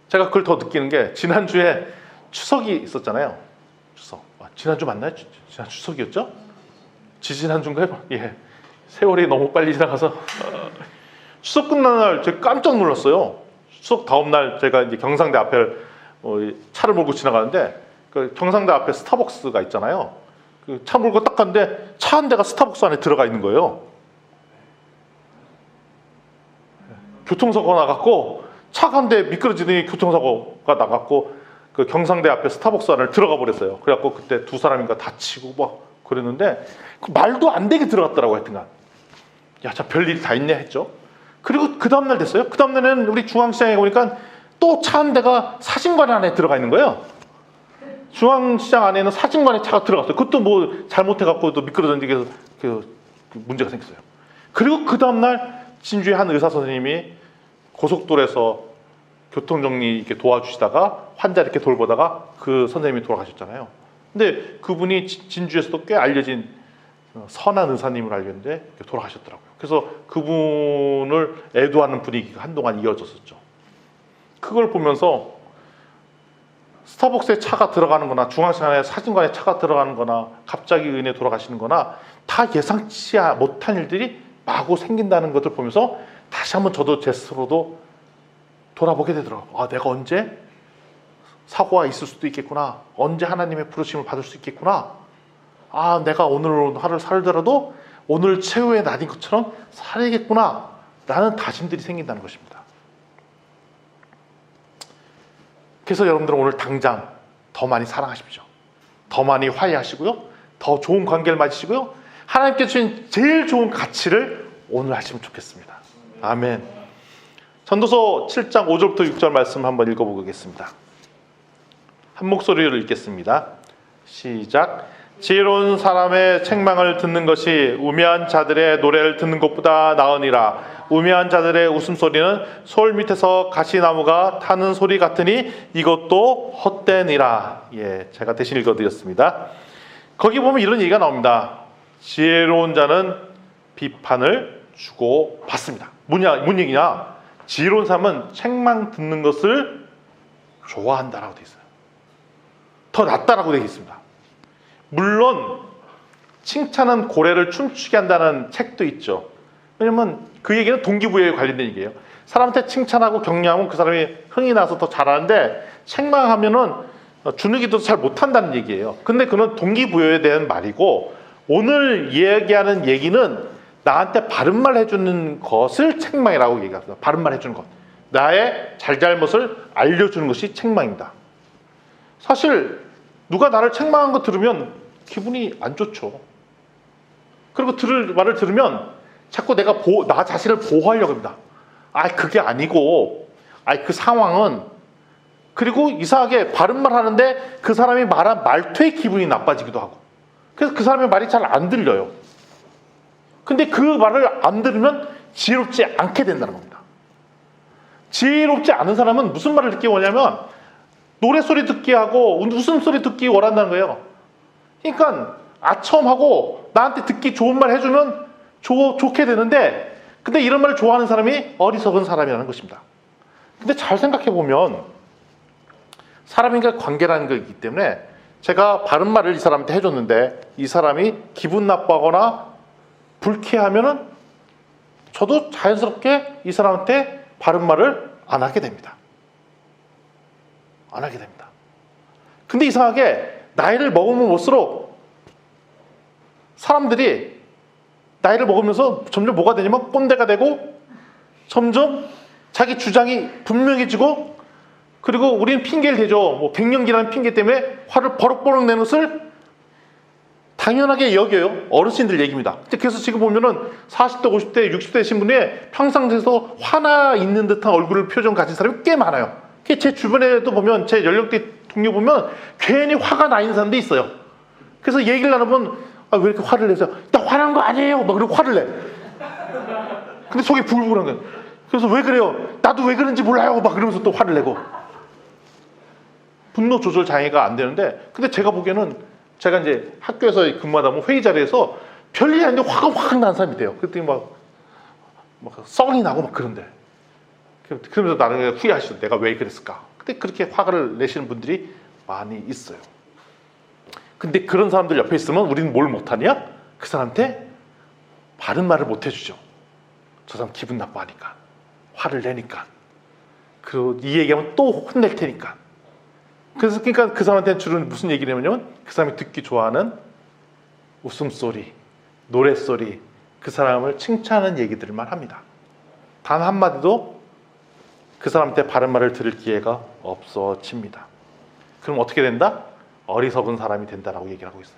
Speaker 1: 제가 그걸 더 느끼는 게, 지난주에 추석이 있었잖아요. 추석. 지난주 맞나요? 지난 추석이었죠? 지지난주인가요? 예. 세월이 너무 빨리 지나가서 추석 끝난 날 제가 깜짝 놀랐어요. 추석 다음 날 제가 이제 경상대 앞을 차를 몰고 지나가는데, 그 경상대 앞에 스타벅스가 있잖아요. 그 차 몰고 딱 갔는데 차 한 대가 스타벅스 안에 들어가 있는 거예요. 교통사고가 나갔고, 차가 한 대 미끄러지더니 교통사고가 나갔고, 그 경상대 앞에 스타벅스 안에 들어가 버렸어요. 그래갖고 그때 두 사람인가 다치고 막 그랬는데, 그 말도 안 되게 들어갔더라고. 하여튼간 참 별일이 다 있네 했죠. 그리고 그 다음날 됐어요. 그 다음날에는 우리 중앙시장에 보니까 또 차 한 대가 사진관 안에 들어가 있는 거예요. 중앙시장 안에는 사진관에 차가 들어갔어요. 그것도 뭐 잘못해갖고 또 미끄러졌는지 그 문제가 생겼어요. 그리고 그 다음날 진주의 한 의사 선생님이 고속도로에서 교통정리 이렇게 도와주시다가 환자 이렇게 돌보다가 그 선생님이 돌아가셨잖아요. 근데 그분이 진주에서도 꽤 알려진 선한 의사님을 알겠는데 돌아가셨더라고요. 그래서 그분을 애도하는 분위기가 한동안 이어졌었죠. 그걸 보면서 스타벅스에 차가 들어가는 거나 중앙시장에 사진관에 차가 들어가는 거나 갑자기 은혜 돌아가시는 거나 다 예상치 못한 일들이 마구 생긴다는 것을 보면서 다시 한번 저도 제 스스로도 돌아보게 되더라고요. 내가 언제 사고가 있을 수도 있겠구나. 언제 하나님의 부르심을 받을 수 있겠구나. 내가 오늘 하루를 살더라도 오늘 최후의 날인 것처럼 살아야겠구나 라는 다짐들이 생긴다는 것입니다. 그래서 여러분들은 오늘 당장 더 많이 사랑하십시오. 더 많이 화해하시고요. 더 좋은 관계를 맺으시고요. 하나님께 주신 제일 좋은 가치를 오늘 하시면 좋겠습니다. 아멘. 전도서 7장 5절부터 6절 말씀 한번 읽어보겠습니다. 한 목소리로 읽겠습니다. 시작. 지혜로운 사람의 책망을 듣는 것이 우매한 자들의 노래를 듣는 것보다 나으니라. 우매한 자들의 웃음소리는 소울 밑에서 가시나무가 타는 소리 같으니 이것도 헛되니라. 제가 대신 읽어드렸습니다. 거기 보면 이런 얘기가 나옵니다. 지혜로운 자는 비판을 주고 받습니다. 뭔 얘기냐? 지혜로운 사람은 책망 듣는 것을 좋아한다라고 되어 있어요. 더 낫다라고 되어 있습니다. 물론 칭찬은 고래를 춤추게 한다는 책도 있죠. 왜냐면 그 얘기는 동기부여에 관련된 얘기예요. 사람한테 칭찬하고 격려하면 그 사람이 흥이 나서 더 잘하는데, 책망하면은 주눅이도 잘 못한다는 얘기예요. 근데 그건 동기부여에 대한 말이고, 오늘 이야기하는 얘기는 나한테 바른 말 해주는 것을 책망이라고 얘기합니다. 바른 말 해주는 것. 나의 잘잘못을 알려주는 것이 책망입니다. 사실 누가 나를 책망한 거 들으면 기분이 안 좋죠. 그리고 말을 들으면 자꾸 내가 나 자신을 보호하려고 합니다. 그게 아니고, 그 상황은, 그리고 이상하게 바른 말 하는데 그 사람이 말한 말투에 기분이 나빠지기도 하고, 그래서 그 사람의 말이 잘 안 들려요. 근데 그 말을 안 들으면 지혜롭지 않게 된다는 겁니다. 지혜롭지 않은 사람은 무슨 말을 듣기 원하냐면 노래소리 듣기 하고 웃음소리 듣기 원한다는 거예요. 그러니까 아첨하고 나한테 듣기 좋은 말 해주면 좋게 되는데, 근데 이런 말을 좋아하는 사람이 어리석은 사람이라는 것입니다. 근데 잘 생각해 보면 사람인과의 관계라는 것이기 때문에 제가 바른 말을 이 사람한테 해줬는데 이 사람이 기분 나빠하거나 불쾌하면은 저도 자연스럽게 이 사람한테 바른 말을 안 하게 됩니다. 안 하게 됩니다. 근데 이상하게 나이를 먹으면 먹을수록 사람들이 나이를 먹으면서 점점 뭐가 되냐면 꼰대가 되고 점점 자기 주장이 분명해지고, 그리고 우리는 핑계를 대죠. 뭐 갱년기라는 핑계 때문에 화를 버럭버럭 내는 것을 당연하게 여겨요. 어르신들 얘기입니다. 그래서 지금 보면은 40대, 50대, 60대 신분에 평상시에서 화나 있는 듯한 얼굴 표정 가진 사람이 꽤 많아요. 제 주변에도 보면, 제 연령대 동료 보면 괜히 화가 나 있는 사람도 있어요. 그래서 얘기를 나누면 왜 이렇게 화를 내세요? 나 화난 거 아니에요. 막 그러고 화를 내. 근데 속이 부글부글한 거예요. 그래서 왜 그래요? 나도 왜 그런지 몰라요. 막 그러면서 또 화를 내고. 분노 조절 장애가 안 되는데, 근데 제가 보기에는 제가 이제 학교에서 근무하다 보면 회의 자리에서 별일이 아닌데 화가 확 나는 사람이 돼요. 그랬더니 막 썽이 나고 막 그런데. 그러면서 나는 후회하시죠. 내가 왜 그랬을까? 근데 그렇게 화를 내시는 분들이 많이 있어요. 근데 그런 사람들 옆에 있으면 우리는 뭘 못하냐? 그 사람한테 바른 말을 못 해주죠. 저 사람 기분 나빠하니까, 화를 내니까, 그리고 이 얘기하면 또 혼낼 테니까. 그래서 그러니까 그 사람한테는 주로 무슨 얘기를 하냐면 그 사람이 듣기 좋아하는 웃음소리, 노랫소리, 그 사람을 칭찬하는 얘기들만 합니다. 단 한마디도 그 사람한테 바른 말을 들을 기회가 없어집니다. 그럼 어떻게 된다? 어리석은 사람이 된다라고 얘기를 하고 있어요.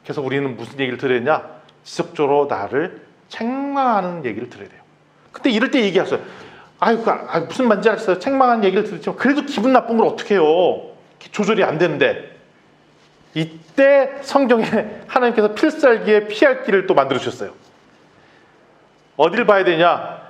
Speaker 1: 그래서 우리는 무슨 얘기를 들어야 되냐? 지속적으로 나를 책망하는 얘기를 들어야 돼요. 근데 이럴 때 얘기하세요. 무슨 말인지 알았어요. 책망하는 얘기를 들었지만 그래도 기분 나쁜 걸 어떻게 해요? 조절이 안 되는데. 이때 성경에 하나님께서 필살기에 피할 길을 또 만들어 주셨어요. 어딜 봐야 되냐?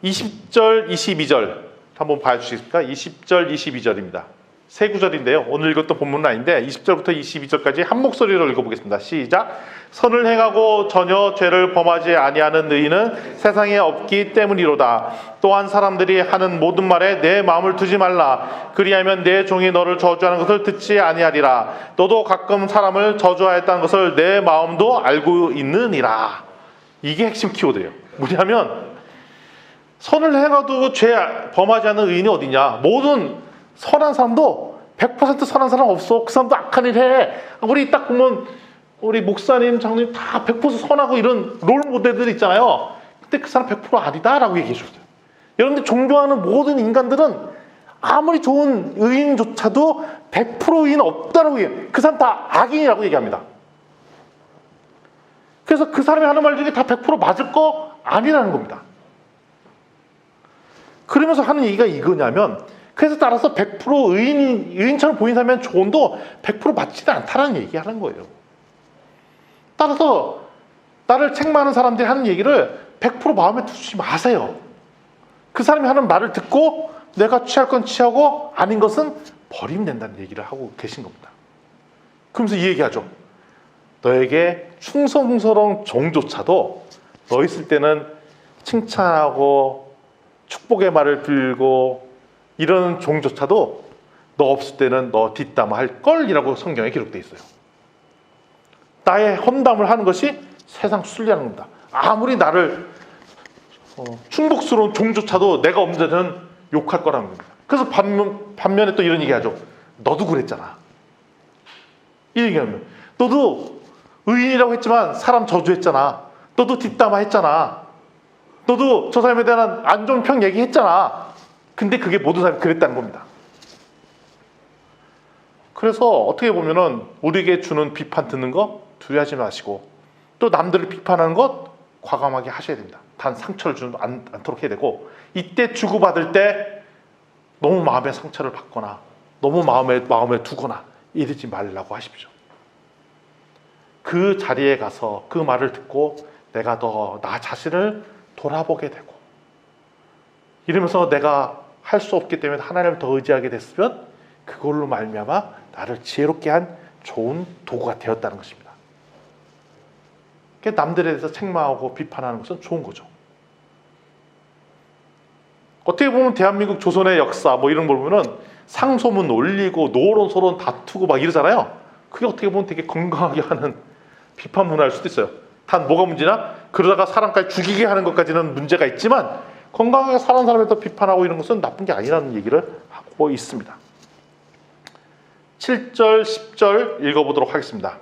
Speaker 1: 20절, 22절 한번 봐주시겠습니까? 20절, 22절입니다. 세 구절인데요. 오늘 읽었던 본문은 아닌데 20절부터 22절까지 한 목소리로 읽어보겠습니다. 시작. 선을 행하고 전혀 죄를 범하지 아니하는 의인은 세상에 없기 때문이로다. 또한 사람들이 하는 모든 말에 내 마음을 두지 말라. 그리하면 내 종이 너를 저주하는 것을 듣지 아니하리라. 너도 가끔 사람을 저주하였다는 것을 내 마음도 알고 있느니라. 이게 핵심 키워드예요. 뭐냐면 선을 행하도 죄 범하지 않는 의인이 어디냐? 모든 선한 사람도 100% 선한 사람 없어. 그 사람도 악한 일 해. 우리 딱 보면 우리 목사님, 장로님 다 100% 선하고 이런 롤 모델들 있잖아요. 근데 그 사람 100% 아니다라고 얘기해 줬어요. 여러분들 존경하는 모든 인간들은 아무리 좋은 의인조차도 100% 의인 없다라고 얘기해요. 그 사람 다 악인이라고 얘기합니다. 그래서 그 사람이 하는 말 중에 다 100% 맞을 거 아니라는 겁니다. 그러면서 하는 얘기가 이거냐면, 그래서 따라서 100% 의인처럼 보이는 사람은 조언도 100% 맞지는 않다는 얘기하는 거예요. 따라서 나를 책망하는 사람들이 하는 얘기를 100% 마음에 두지 마세요. 그 사람이 하는 말을 듣고 내가 취할 건 취하고 아닌 것은 버리면 된다는 얘기를 하고 계신 겁니다. 그러면서 이 얘기하죠. 너에게 충성스러운 종조차도 너 있을 때는 칭찬하고 축복의 말을 빌고 이런 종조차도 너 없을 때는 너 뒷담화할 걸이라고 성경에 기록되어 있어요. 나의 험담을 하는 것이 세상 순리하는 겁니다. 아무리 나를 충복스러운 종조차도 내가 없는 데는 욕할 거라는 겁니다. 그래서 반면에 또 이런 얘기하죠. 너도 그랬잖아. 이 얘기하면 너도 의인이라고 했지만 사람 저주했잖아. 너도 뒷담화 했잖아. 너도 저 사람에 대한 안 좋은 평 얘기했잖아. 근데 그게 모든 사람이 그랬다는 겁니다. 그래서 어떻게 보면은 우리에게 주는 비판 듣는 거 두려워하지 마시고, 또 남들을 비판하는 것 과감하게 하셔야 됩니다. 단 상처를 주지 않도록 해야 되고, 이때 주고받을 때 너무 마음의 상처를 받거나 너무 마음에 두거나 이러지 말라고 하십시오. 그 자리에 가서 그 말을 듣고 내가 더 나 자신을 돌아보게 되고, 이러면서 내가 할 수 없기 때문에 하나님을 더 의지하게 됐으면 그걸로 말미암아 나를 지혜롭게 한 좋은 도구가 되었다는 것입니다. 남들에 대해서 책망하고 비판하는 것은 좋은 거죠. 어떻게 보면 대한민국 조선의 역사 뭐 이런 걸 보면은 상소문 올리고 노론소론 다투고 막 이러잖아요. 그게 어떻게 보면 되게 건강하게 하는 비판 문화일 수도 있어요. 단 뭐가 문제냐? 그러다가 사람까지 죽이게 하는 것까지는 문제가 있지만, 건강하게 사는 사람에 더 비판하고 이런 것은 나쁜 게 아니라는 얘기를 하고 있습니다. 7절, 10절 읽어보도록 하겠습니다.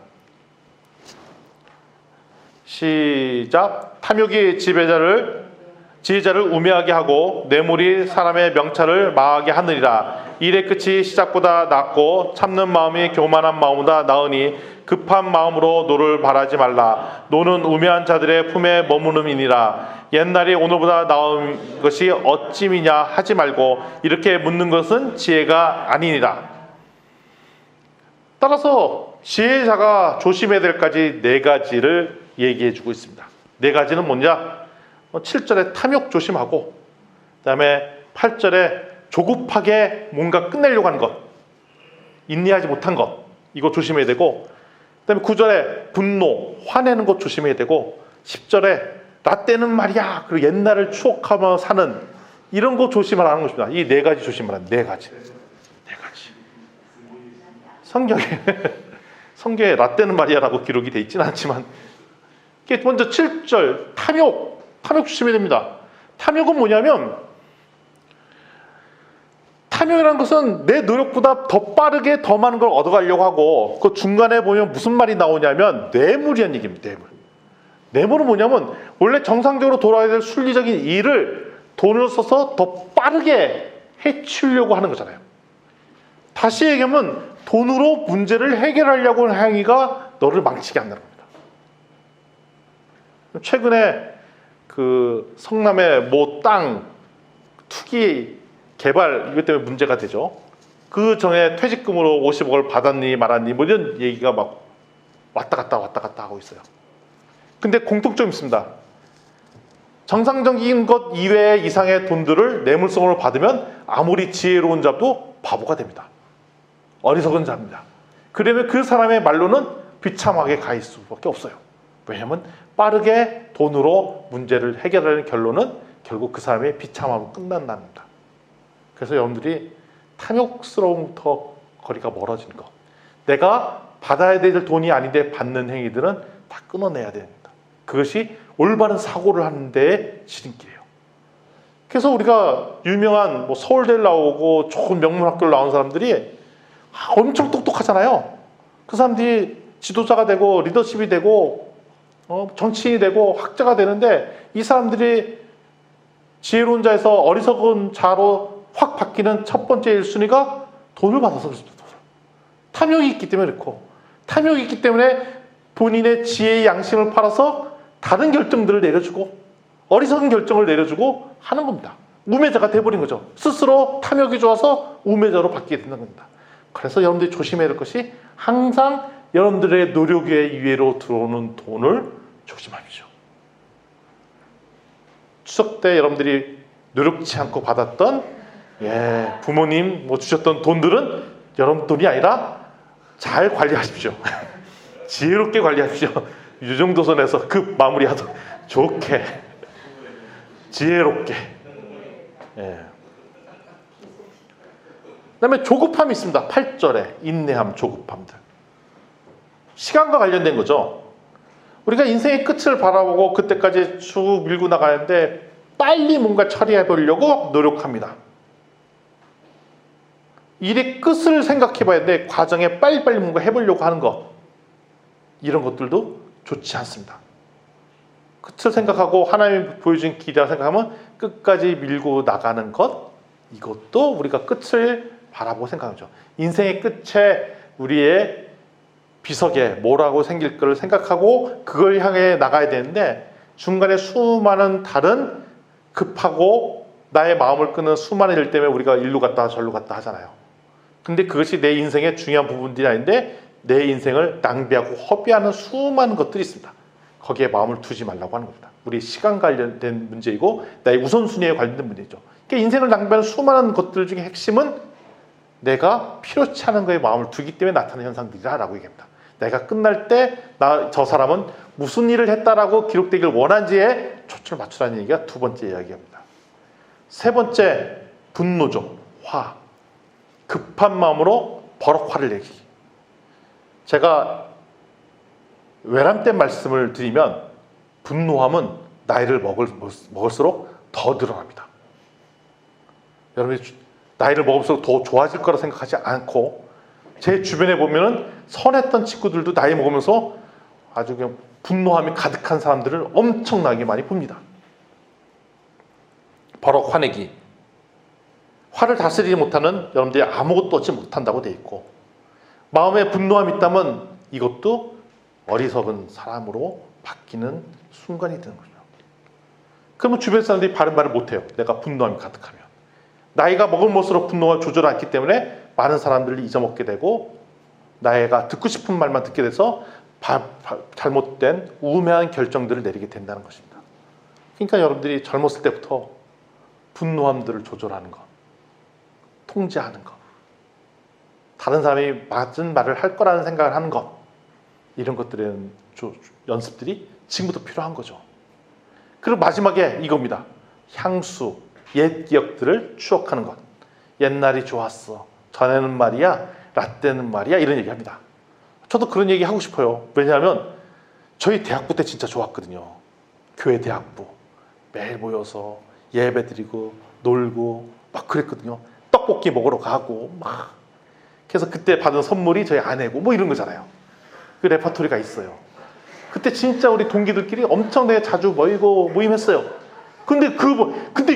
Speaker 1: 시작. 탐욕이 지혜자를 우매하게 하고 뇌물이 사람의 명찰을 망하게 하느니라. 일의 끝이 시작보다 낫고 참는 마음이 교만한 마음보다 나으니 급한 마음으로 노를 바라지 말라. 노는 우매한 자들의 품에 머무름이니라. 옛날이 오늘보다 나은 것이 어찌미냐 하지 말고 이렇게 묻는 것은 지혜가 아니니라. 따라서 지혜자가 조심해야 될 까지 4가지를 얘기해 주고 있습니다. 4가지는 뭐냐? 7절에 탐욕 조심하고, 그 다음에 8절에 조급하게 뭔가 끝내려고 하는 것, 인내하지 못한 것, 이거 조심해야 되고, 그 다음에 9절에 분노, 화내는 것 조심해야 되고, 10절에 나 때는 말이야, 그리고 옛날을 추억하며 사는 이런 거 조심하라는 것입니다. 이 4가지 조심하라는 4가지. 성경에 나 때는 말이야라고 기록이 되어 있지는 않지만, 먼저 7절 탐욕 조심해야 됩니다. 탐욕은 뭐냐면, 탐욕이라는 것은 내 노력보다 더 빠르게 더 많은 걸 얻어가려고 하고, 그 중간에 보면 무슨 말이 나오냐면 뇌물이라는 얘기입니다. 뇌물은 뭐냐면 원래 정상적으로 돌아야 될 순리적인 일을 돈을 써서 더 빠르게 해치우려고 하는 거잖아요. 다시 얘기하면 돈으로 문제를 해결하려고 하는 행위가 너를 망치게 한다는 겁니다. 최근에 그 성남의 모 땅 투기 개발 이것 때문에 문제가 되죠. 그 전에 퇴직금으로 50억을 받았니 말았니 뭐 이런 얘기가 막 왔다 갔다 하고 있어요. 근데 공통점이 있습니다. 정상적인 것 이외 이상의 돈들을 뇌물성으로 받으면 아무리 지혜로운 자도 바보가 됩니다. 어리석은 자입니다. 그러면 그 사람의 말로는 비참하게 가 있을 수밖에 없어요. 왜냐하면 빠르게 돈으로 문제를 해결하는 결론은 결국 그 사람의 비참함으로 끝난다는 겁니다. 그래서 여러분들이 탐욕스러움부터 거리가 멀어지는 것, 내가 받아야 될 돈이 아닌데 받는 행위들은 다 끊어내야 됩니다. 그것이 올바른 사고를 하는 데의 지름길이에요. 그래서 우리가 유명한 뭐 서울대를 나오고 좋은 명문학교를 나온 사람들이 엄청 똑똑하잖아요. 그 사람들이 지도자가 되고 리더십이 되고 정치인이 되고 학자가 되는데, 이 사람들이 지혜로운 자에서 어리석은 자로 확 바뀌는 첫 번째 1순위가 돈을 받아서 그렇습니다. 탐욕이 있기 때문에 그렇고, 탐욕이 있기 때문에 본인의 지혜의 양심을 팔아서 다른 결정들을 내려주고 어리석은 결정을 내려주고 하는 겁니다. 우매자가 돼버린 거죠. 스스로 탐욕이 좋아서 우매자로 바뀌게 된다는 겁니다. 그래서 여러분들이 조심해야 될 것이, 항상 여러분들의 노력의 이외로 들어오는 돈을 조심하십시오. 추석 때 여러분들이 노력치 않고 받았던 부모님 뭐 주셨던 돈들은 여러분 돈이 아니라 잘 관리하십시오. 지혜롭게 관리하십시오. 이 정도 선에서 급 마무리하도록 좋게 지혜롭게. 그다음에 조급함이 있습니다. 8절에 인내함, 조급함들. 시간과 관련된 거죠. 우리가 인생의 끝을 바라보고 그때까지 쭉 밀고 나가는데 빨리 뭔가 처리해 보려고 노력합니다. 일의 끝을 생각해 봐야 돼. 과정에 빨리빨리 뭔가 해보려고 하는 것, 이런 것들도 좋지 않습니다. 끝을 생각하고 하나님이 보여준 기대를 생각하면 끝까지 밀고 나가는 것, 이것도 우리가 끝을 바라보고 생각하죠. 인생의 끝에 우리의 비석에 뭐라고 생길 거를 생각하고 그걸 향해 나가야 되는데, 중간에 수많은 다른 급하고 나의 마음을 끄는 수많은 일 때문에 우리가 일로 갔다 절로 갔다 하잖아요. 근데 그것이 내 인생의 중요한 부분들이 아닌데 내 인생을 낭비하고 허비하는 수많은 것들이 있습니다. 거기에 마음을 두지 말라고 하는 겁니다. 우리 시간 관련된 문제이고 나의 우선순위에 관련된 문제죠. 그러니까 인생을 낭비하는 수많은 것들 중에 핵심은 내가 필요치 않은 거에 마음을 두기 때문에 나타나는 현상들이라고 얘기합니다. 내가 끝날 때 저 사람은 무슨 일을 했다라고 기록되길 원한지에 초점을 맞추라는 얘기가 두 번째 이야기입니다. 세 번째, 분노죠. 화. 급한 마음으로 버럭 화를 내기. 제가 외람된 말씀을 드리면 분노함은 나이를 먹을수록 더 늘어납니다. 여러분이 나이를 먹을수록 더 좋아질 거라 생각하지 않고, 제 주변에 보면은 선했던 친구들도 나이 먹으면서 아주 그냥 분노함이 가득한 사람들을 엄청나게 많이 봅니다. 버럭 화내기. 화를 다스리지 못하는 여러분들이 아무것도 얻지 못한다고 돼 있고, 마음에 분노함이 있다면 이것도 어리석은 사람으로 바뀌는 순간이 되는 거죠. 그러면 주변 사람들이 바른 말을 못해요. 내가 분노함이 가득하면. 나이가 먹을수록 분노가 조절 않기 때문에 많은 사람들이 잊어먹게 되고, 나이가 듣고 싶은 말만 듣게 돼서 잘못된 우매한 결정들을 내리게 된다는 것입니다. 그러니까 여러분들이 젊었을 때부터 분노함들을 조절하는 것, 통제하는 것, 다른 사람이 맞은 말을 할 거라는 생각을 하는 것, 이런 것들의 연습들이 지금부터 필요한 거죠. 그리고 마지막에 이겁니다. 향수, 옛 기억들을 추억하는 것. 옛날이 좋았어. 전에는 말이야, 라떼는 말이야, 이런 얘기합니다. 저도 그런 얘기 하고 싶어요. 왜냐하면 저희 대학부 때 진짜 좋았거든요. 교회 대학부 매일 모여서 예배드리고 놀고 막 그랬거든요. 떡볶이 먹으러 가고 막. 그래서 그때 받은 선물이 저희 아내고 뭐 이런 거잖아요. 그 레퍼토리가 있어요. 그때 진짜 우리 동기들끼리 엄청나게 자주 모임했어요. 근데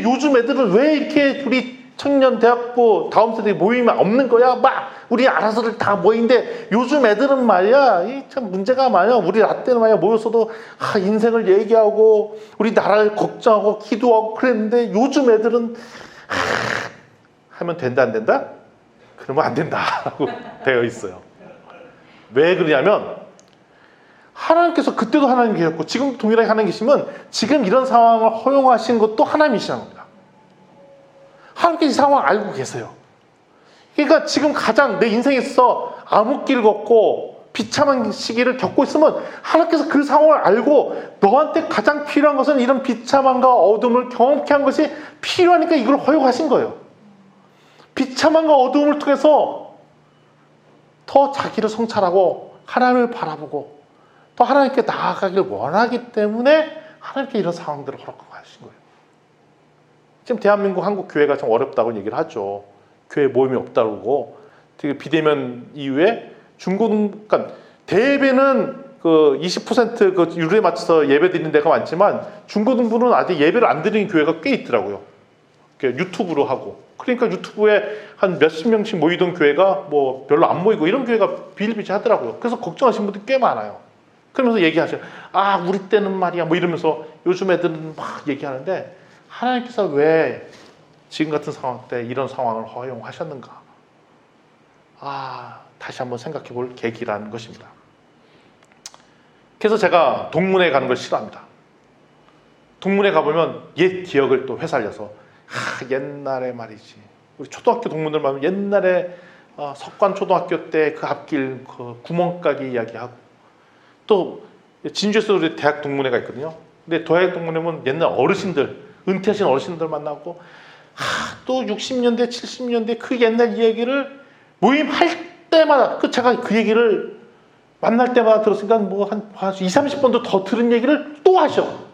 Speaker 1: 요즘 애들은 왜 이렇게 우리 청년 대학부 다음 세대 모임이 없는 거야? 막 우리 알아서들 다 모이는데 요즘 애들은 말이야, 이 참 문제가 많아. 우리 라떼는 말이야 모여서도 인생을 얘기하고 우리 나라를 걱정하고 기도하고 그랬는데 요즘 애들은 하면 된다 안 된다? 그러면 안 된다라고 되어 있어요. 왜 그러냐면 하나님께서 그때도 하나님 계셨고 지금 동일하게 하나님 계시면 지금 이런 상황을 허용하신 것도 하나님이시라는 겁니다. 하나님께서 이 상황을 알고 계세요. 그러니까 지금 가장 내 인생에 있어 암흑길 걷고 비참한 시기를 겪고 있으면 하나님께서 그 상황을 알고 너한테 가장 필요한 것은 이런 비참함과 어둠을 경험케 한 것이 필요하니까 이걸 허용하신 거예요. 비참함과 어둠을 통해서 더 자기를 성찰하고 하나님을 바라보고 또 하나님께 나아가길 원하기 때문에 하나님께 이런 상황들을 허락하신 거예요. 지금 대한민국 한국 교회가 좀 어렵다고 얘기를 하죠. 교회 모임이 없다고. 되게 비대면 이후에 그러니까 대예배는 그 20% 그 율에 맞춰서 예배 드리는 데가 많지만 중고등부는 아직 예배를 안 드리는 교회가 꽤 있더라고요. 유튜브로 하고. 그러니까 유튜브에 한 몇십 명씩 모이던 교회가 뭐 별로 안 모이고 이런 교회가 비일비재하더라고요. 그래서 걱정하시는 분들 꽤 많아요. 그러면서 얘기하죠. 우리 때는 말이야 뭐 이러면서 요즘 애들은 막 얘기하는데 하나님께서 왜 지금 같은 상황 때 이런 상황을 허용하셨는가? 다시 한번 생각해 볼 계기라는 것입니다. 그래서 제가 동문회 가는 걸 싫어합니다. 동문회 가보면 옛 기억을 또 회살려서 옛날에 말이지. 우리 초등학교 동문들 보면 옛날에 석관 초등학교 때 그 앞길 그 구멍가게 이야기하고 또 진주에서 우리 대학 동문회가 있거든요. 근데 대학 동문회면 옛날 어르신들 은퇴하신 어르신들 만나고 또 60년대 70년대 그 옛날 이야기를 모임할 때마다 제가 그 얘기를 만날 때마다 들었으니까 뭐 한 20-30번도 더 들은 얘기를 또 하셔.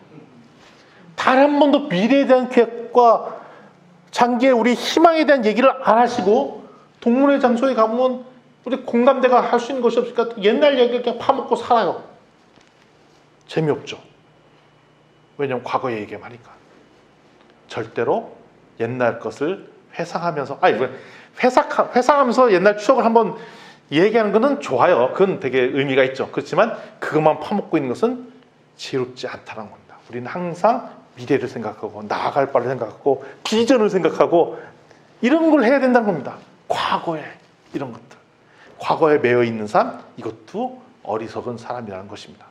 Speaker 1: 단 한 번도 미래에 대한 계획과 장기의 우리 희망에 대한 얘기를 안 하시고 동문회 장소에 가면 우리 공감대가 할 수 있는 것이 없으니까 옛날 얘기를 그냥 파먹고 살아요. 재미없죠. 왜냐면 과거 얘기만 하니까. 절대로 옛날 것을 회상하면서 회상하면서 옛날 추억을 한번 얘기하는 것은 좋아요. 그건 되게 의미가 있죠. 그렇지만 그것만 파먹고 있는 것은 지혜롭지 않다는 겁니다. 우리는 항상 미래를 생각하고 나아갈 바를 생각하고 비전을 생각하고 이런 걸 해야 된다는 겁니다. 과거에 이런 것들, 과거에 매여 있는 삶, 이것도 어리석은 사람이라는 것입니다.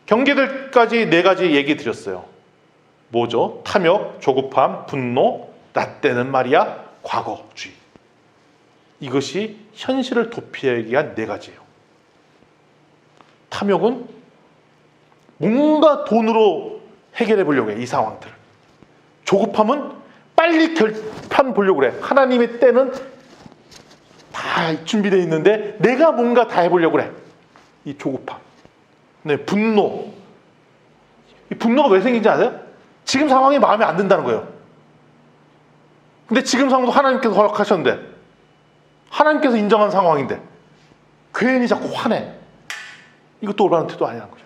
Speaker 1: 경계들까지 4가지 얘기 드렸어요. 뭐죠? 탐욕, 조급함, 분노, 라떼는 말이야 과거주의. 이것이 현실을 도피하기 위한 4가지예요. 탐욕은 뭔가 돈으로 해결해 보려고 해, 이 상황들을. 조급함은 빨리 결판 보려고 그래. 하나님의 때는 다 준비되어 있는데 내가 뭔가 다 해보려고 그래. 이 조급함. 네, 분노. 이 분노가 왜 생긴지 아세요? 지금 상황이 마음에 안 든다는 거예요. 근데 지금 상황도 하나님께서 허락하셨는데, 하나님께서 인정한 상황인데 괜히 자꾸 화내. 이것도 올바른 태도 아니라는 거죠.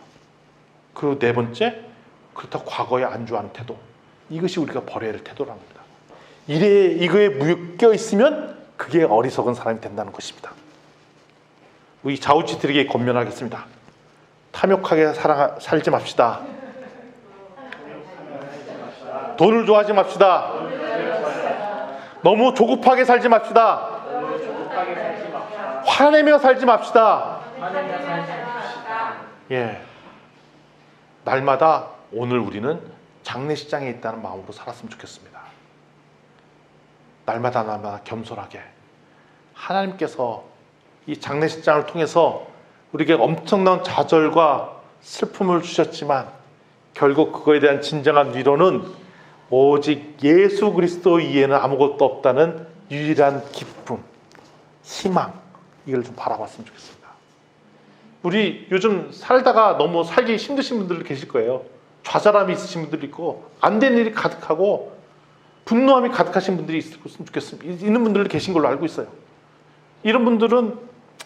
Speaker 1: 그리고 4번째, 그렇다고 과거에 안주하는 태도. 이것이 우리가 버려야 할 태도라는 겁니다. 이거에 묶여 있으면 그게 어리석은 사람이 된다는 것입니다. 우리 좌우지들에게 권면하겠습니다. 탐욕하게 살지 맙시다. 돈을 좋아하지 맙시다. 너무 조급하게 살지 맙시다. 화내며 살지 맙시다. 예. 날마다 오늘 우리는 장례식장에 있다는 마음으로 살았으면 좋겠습니다. 날마다 겸손하게 하나님께서 이 장례식장을 통해서 우리에게 엄청난 좌절과 슬픔을 주셨지만 결국 그거에 대한 진정한 위로는 오직 예수 그리스도 이외에는 아무것도 없다는 유일한 기쁨, 희망, 이걸 좀 바라봤으면 좋겠습니다. 우리 요즘 살다가 너무 살기 힘드신 분들 계실 거예요. 좌절함이 있으신 분들이 있고 안 된 일이 가득하고 분노함이 가득하신 분들이 있으면 좋겠습니다. 있는 분들 계신 걸로 알고 있어요. 이런 분들은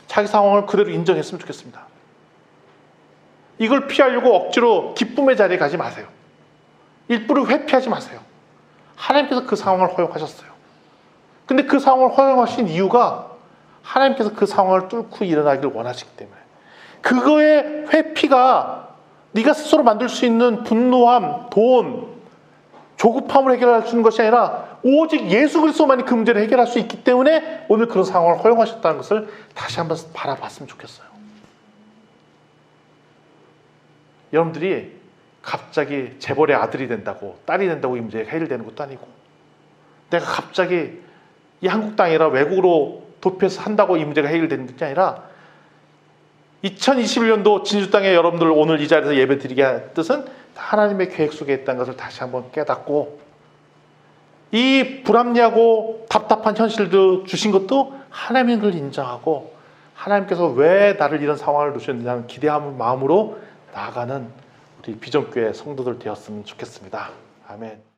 Speaker 1: 자기 상황을 그대로 인정했으면 좋겠습니다. 이걸 피하려고 억지로 기쁨의 자리에 가지 마세요. 일부러 회피하지 마세요. 하나님께서 그 상황을 허용하셨어요. 근데 그 상황을 허용하신 이유가 하나님께서 그 상황을 뚫고 일어나기를 원하시기 때문에, 그거의 회피가 네가 스스로 만들 수 있는 분노함, 돈, 조급함을 해결할 수 있는 것이 아니라 오직 예수 그리스도만이 그 문제를 해결할 수 있기 때문에 오늘 그런 상황을 허용하셨다는 것을 다시 한번 바라봤으면 좋겠어요. 여러분들이 갑자기 재벌의 아들이 된다고, 딸이 된다고 이 문제가 해결되는 것도 아니고, 내가 갑자기 이 한국 땅이 아니라 외국으로 도피해서 한다고 이 문제가 해결되는 것이 아니라 2021년도 진주 땅에 여러분들 오늘 이 자리에서 예배 드리게 한 뜻은 하나님의 계획 속에 있다는 것을 다시 한번 깨닫고, 이 불합리하고 답답한 현실도 주신 것도 하나님인 걸 인정하고 하나님께서 왜 나를 이런 상황을 놓으셨느냐는 기대하는 마음으로 나아가는 우리 비전교회 성도들 되었으면 좋겠습니다. 아멘.